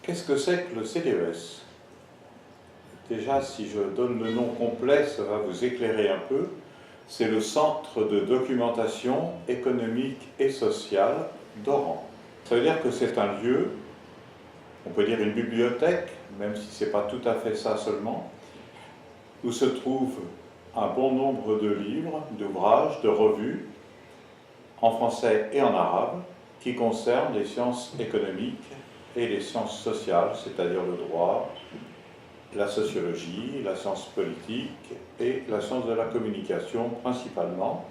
Qu'est-ce que c'est que le CDES? Déjà, si je donne le nom complet, ça va vous éclairer un peu. C'est le Centre de documentation économique et sociale d'Oran. Ça veut dire que c'est un lieu, on peut dire une bibliothèque, même si ce n'est pas tout à fait ça seulement, où se trouvent un bon nombre de livres, d'ouvrages, de revues, en français et en arabe, qui concernent les sciences économiques et les sciences sociales, c'est-à-dire le droit, la sociologie, la science politique et la science de la communication principalement.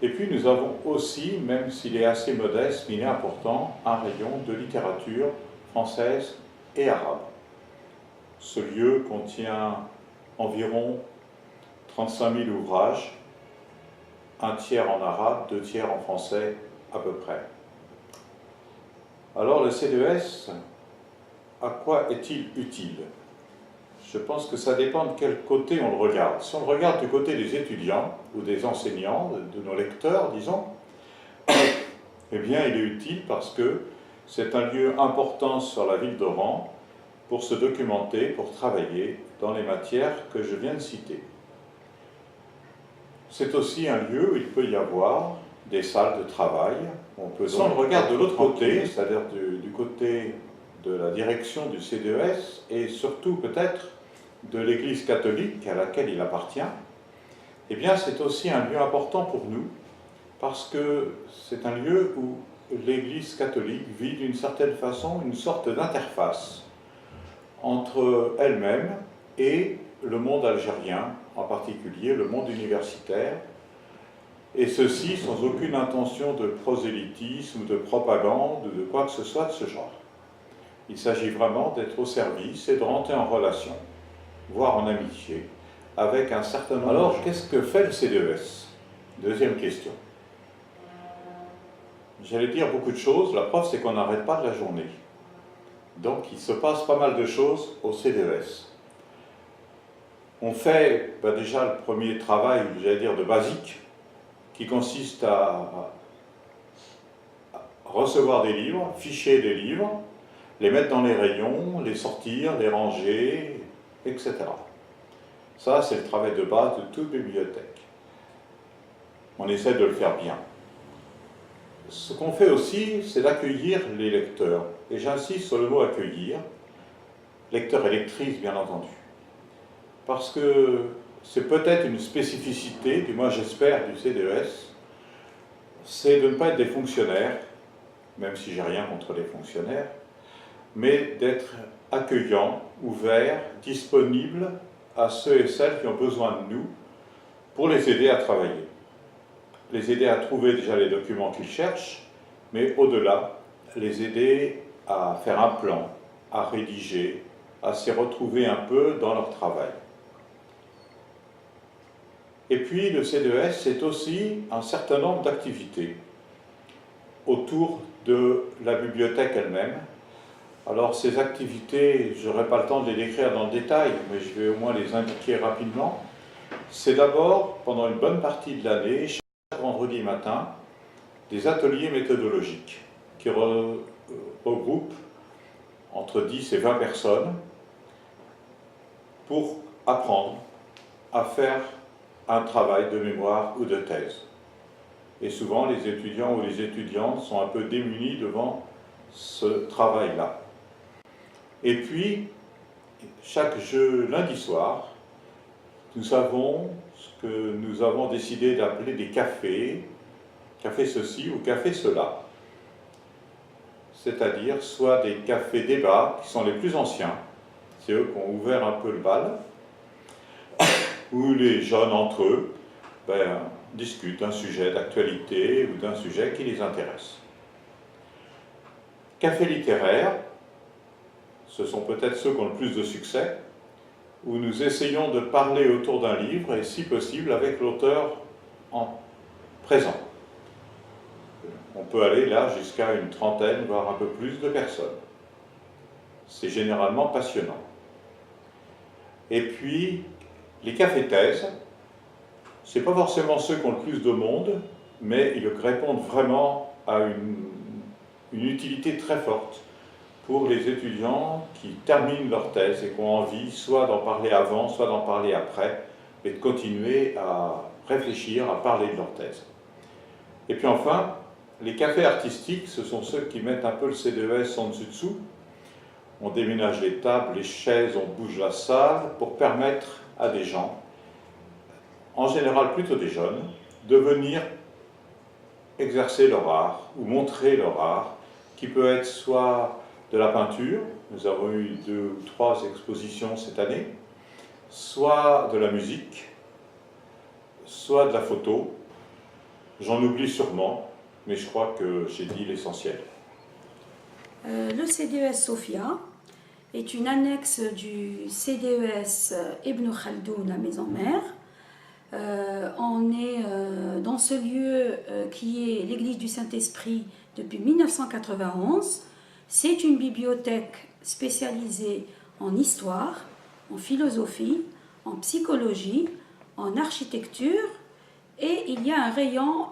Et puis nous avons aussi, même s'il est assez modeste, mais il est important, un rayon de littérature française et arabe. Ce lieu contient environ 35 000 ouvrages, un tiers en arabe, 2 tiers en français à peu près. Alors le CDES, à quoi est-il utile? Je pense que ça dépend de quel côté on le regarde. Si on le regarde du côté des étudiants ou des enseignants, de nos lecteurs, disons, eh bien il est utile parce que c'est un lieu important sur la ville d'Oran pour se documenter, pour travailler dans les matières que je viens de citer. C'est aussi un lieu où il peut y avoir des salles de travail. On peut, si on le regarde de l'autre côté, c'est-à-dire du côté de la direction du CDES et surtout peut-être de l'Église catholique à laquelle il appartient, eh bien c'est aussi un lieu important pour nous parce que c'est un lieu où l'Église catholique vit d'une certaine façon une sorte d'interface entre elle-même et le monde algérien, en particulier le monde universitaire, et ceci sans aucune intention de prosélytisme, de propagande, ou de quoi que ce soit de ce genre. Il s'agit vraiment d'être au service et de rentrer en relation, voire en amitié, avec un certain nombre. Alors, qu'est-ce que fait le CDES? Deuxième question. J'allais dire beaucoup de choses, la preuve c'est qu'on n'arrête pas de la journée. Donc il se passe pas mal de choses au CDES. On fait déjà le premier travail, j'allais dire de basique, qui consiste à recevoir des livres, ficher des livres, les mettre dans les rayons, les sortir, les ranger, etc. Ça, c'est le travail de base de toute bibliothèque. On essaie de le faire bien. Ce qu'on fait aussi, c'est d'accueillir les lecteurs. Et j'insiste sur le mot accueillir, lecteurs et lectrices, bien entendu. Parce que c'est peut-être une spécificité, du moins j'espère, du CDES, c'est de ne pas être des fonctionnaires, même si j'ai rien contre les fonctionnaires, mais d'être accueillant, ouvert, disponible à ceux et celles qui ont besoin de nous pour les aider à travailler. Les aider à trouver déjà les documents qu'ils cherchent, mais au-delà, les aider à faire un plan, à rédiger, à s'y retrouver un peu dans leur travail. Et puis le CDES, c'est aussi un certain nombre d'activités autour de la bibliothèque elle-même. Alors ces activités, je n'aurai pas le temps de les décrire dans le détail, mais je vais au moins les indiquer rapidement. C'est d'abord, pendant une bonne partie de l'année, chaque vendredi matin, des ateliers méthodologiques qui regroupent entre 10 et 20 personnes pour apprendre à faire un travail de mémoire ou de thèse. Et souvent, les étudiants ou les étudiantes sont un peu démunis devant ce travail-là. Et puis, chaque lundi soir, nous avons ce que nous avons décidé d'appeler des cafés, café ceci ou café cela. C'est-à-dire soit des cafés débats qui sont les plus anciens, c'est eux qui ont ouvert un peu le bal, où les jeunes entre eux discutent d'un sujet d'actualité ou d'un sujet qui les intéresse. Café littéraire, ce sont peut-être ceux qui ont le plus de succès, où nous essayons de parler autour d'un livre et si possible avec l'auteur en présent. On peut aller là jusqu'à une trentaine, voire un peu plus de personnes. C'est généralement passionnant. Et puis, les cafés-thèses, ce n'est pas forcément ceux qui ont le plus de monde, mais ils répondent vraiment à une utilité très forte pour les étudiants qui terminent leur thèse et qui ont envie soit d'en parler avant, soit d'en parler après, et de continuer à réfléchir, à parler de leur thèse. Et puis enfin, les cafés artistiques, ce sont ceux qui mettent un peu le CDES en dessous. On déménage les tables, les chaises, on bouge la salle pour permettre à des gens, en général plutôt des jeunes, de venir exercer leur art ou montrer leur art, qui peut être soit de la peinture, nous avons eu 2 ou 3 expositions cette année, soit de la musique, soit de la photo. J'en oublie sûrement, mais je crois que j'ai dit l'essentiel. Le CDES Sophia est une annexe du CDES Ibn Khaldoun à Maison-Mère. On est dans ce lieu qui est l'église du Saint-Esprit depuis 1991. C'est une bibliothèque spécialisée en histoire, en philosophie, en psychologie, en architecture, et il y a un rayon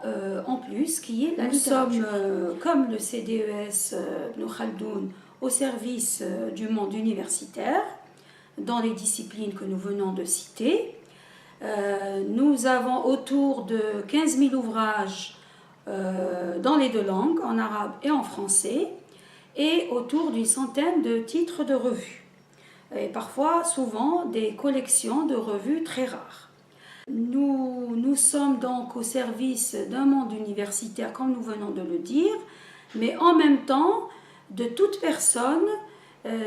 en plus qui est la littérature. Nous sommes, comme le CDES Ibn Khaldoun, au service du monde universitaire, dans les disciplines que nous venons de citer. Nous avons autour de 15 000 ouvrages dans les 2 langues, en arabe et en français, et autour d'une centaine de titres de revues. Et parfois, souvent, des collections de revues très rares. Nous sommes donc au service d'un monde universitaire, comme nous venons de le dire, mais en même temps de toute personne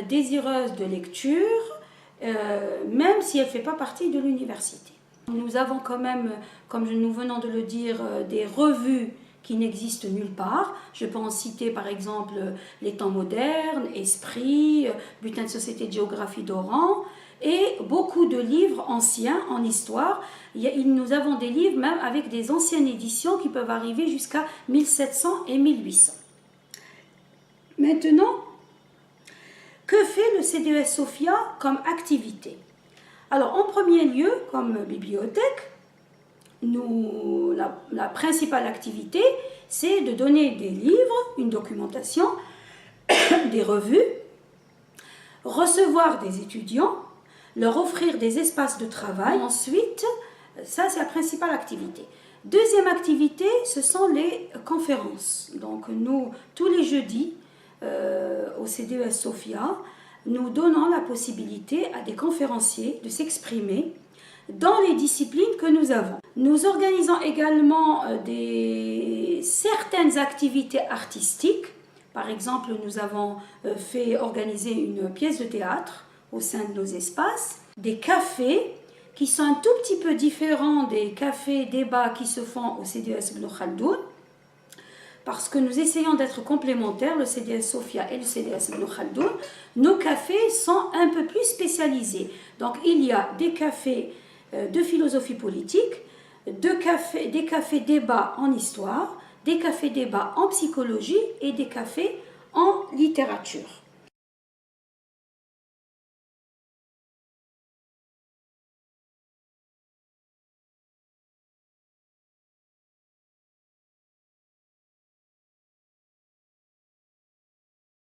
désireuse de lecture, même si elle ne fait pas partie de l'université. Nous avons quand même, comme nous venons de le dire, des revues qui n'existent nulle part. Je peux en citer par exemple Les Temps modernes, Esprit, Bulletin de société de géographie d'Oran, et beaucoup de livres anciens en histoire. Nous avons des livres même avec des anciennes éditions qui peuvent arriver jusqu'à 1700 et 1800. Maintenant, que fait le CDES Sophia comme activité? Alors, en premier lieu, comme bibliothèque, la principale activité, c'est de donner des livres, une documentation, des revues, recevoir des étudiants, leur offrir des espaces de travail. Ensuite, ça c'est la principale activité. Deuxième activité, ce sont les conférences. Donc nous, tous les jeudis, au CDES Sophia, nous donnons la possibilité à des conférenciers de s'exprimer dans les disciplines que nous avons. Nous organisons également certaines activités artistiques. Par exemple, nous avons fait organiser une pièce de théâtre au sein de nos espaces, des cafés qui sont un tout petit peu différents des cafés débats qui se font au CDES Ibn Khaldoun, parce que nous essayons d'être complémentaires, le CDES Sophia et le CDES Ibn Khaldoun. Nos cafés sont un peu plus spécialisés. Donc il y a des cafés de philosophie politique, des cafés débats en histoire, des cafés débats en psychologie et des cafés en littérature.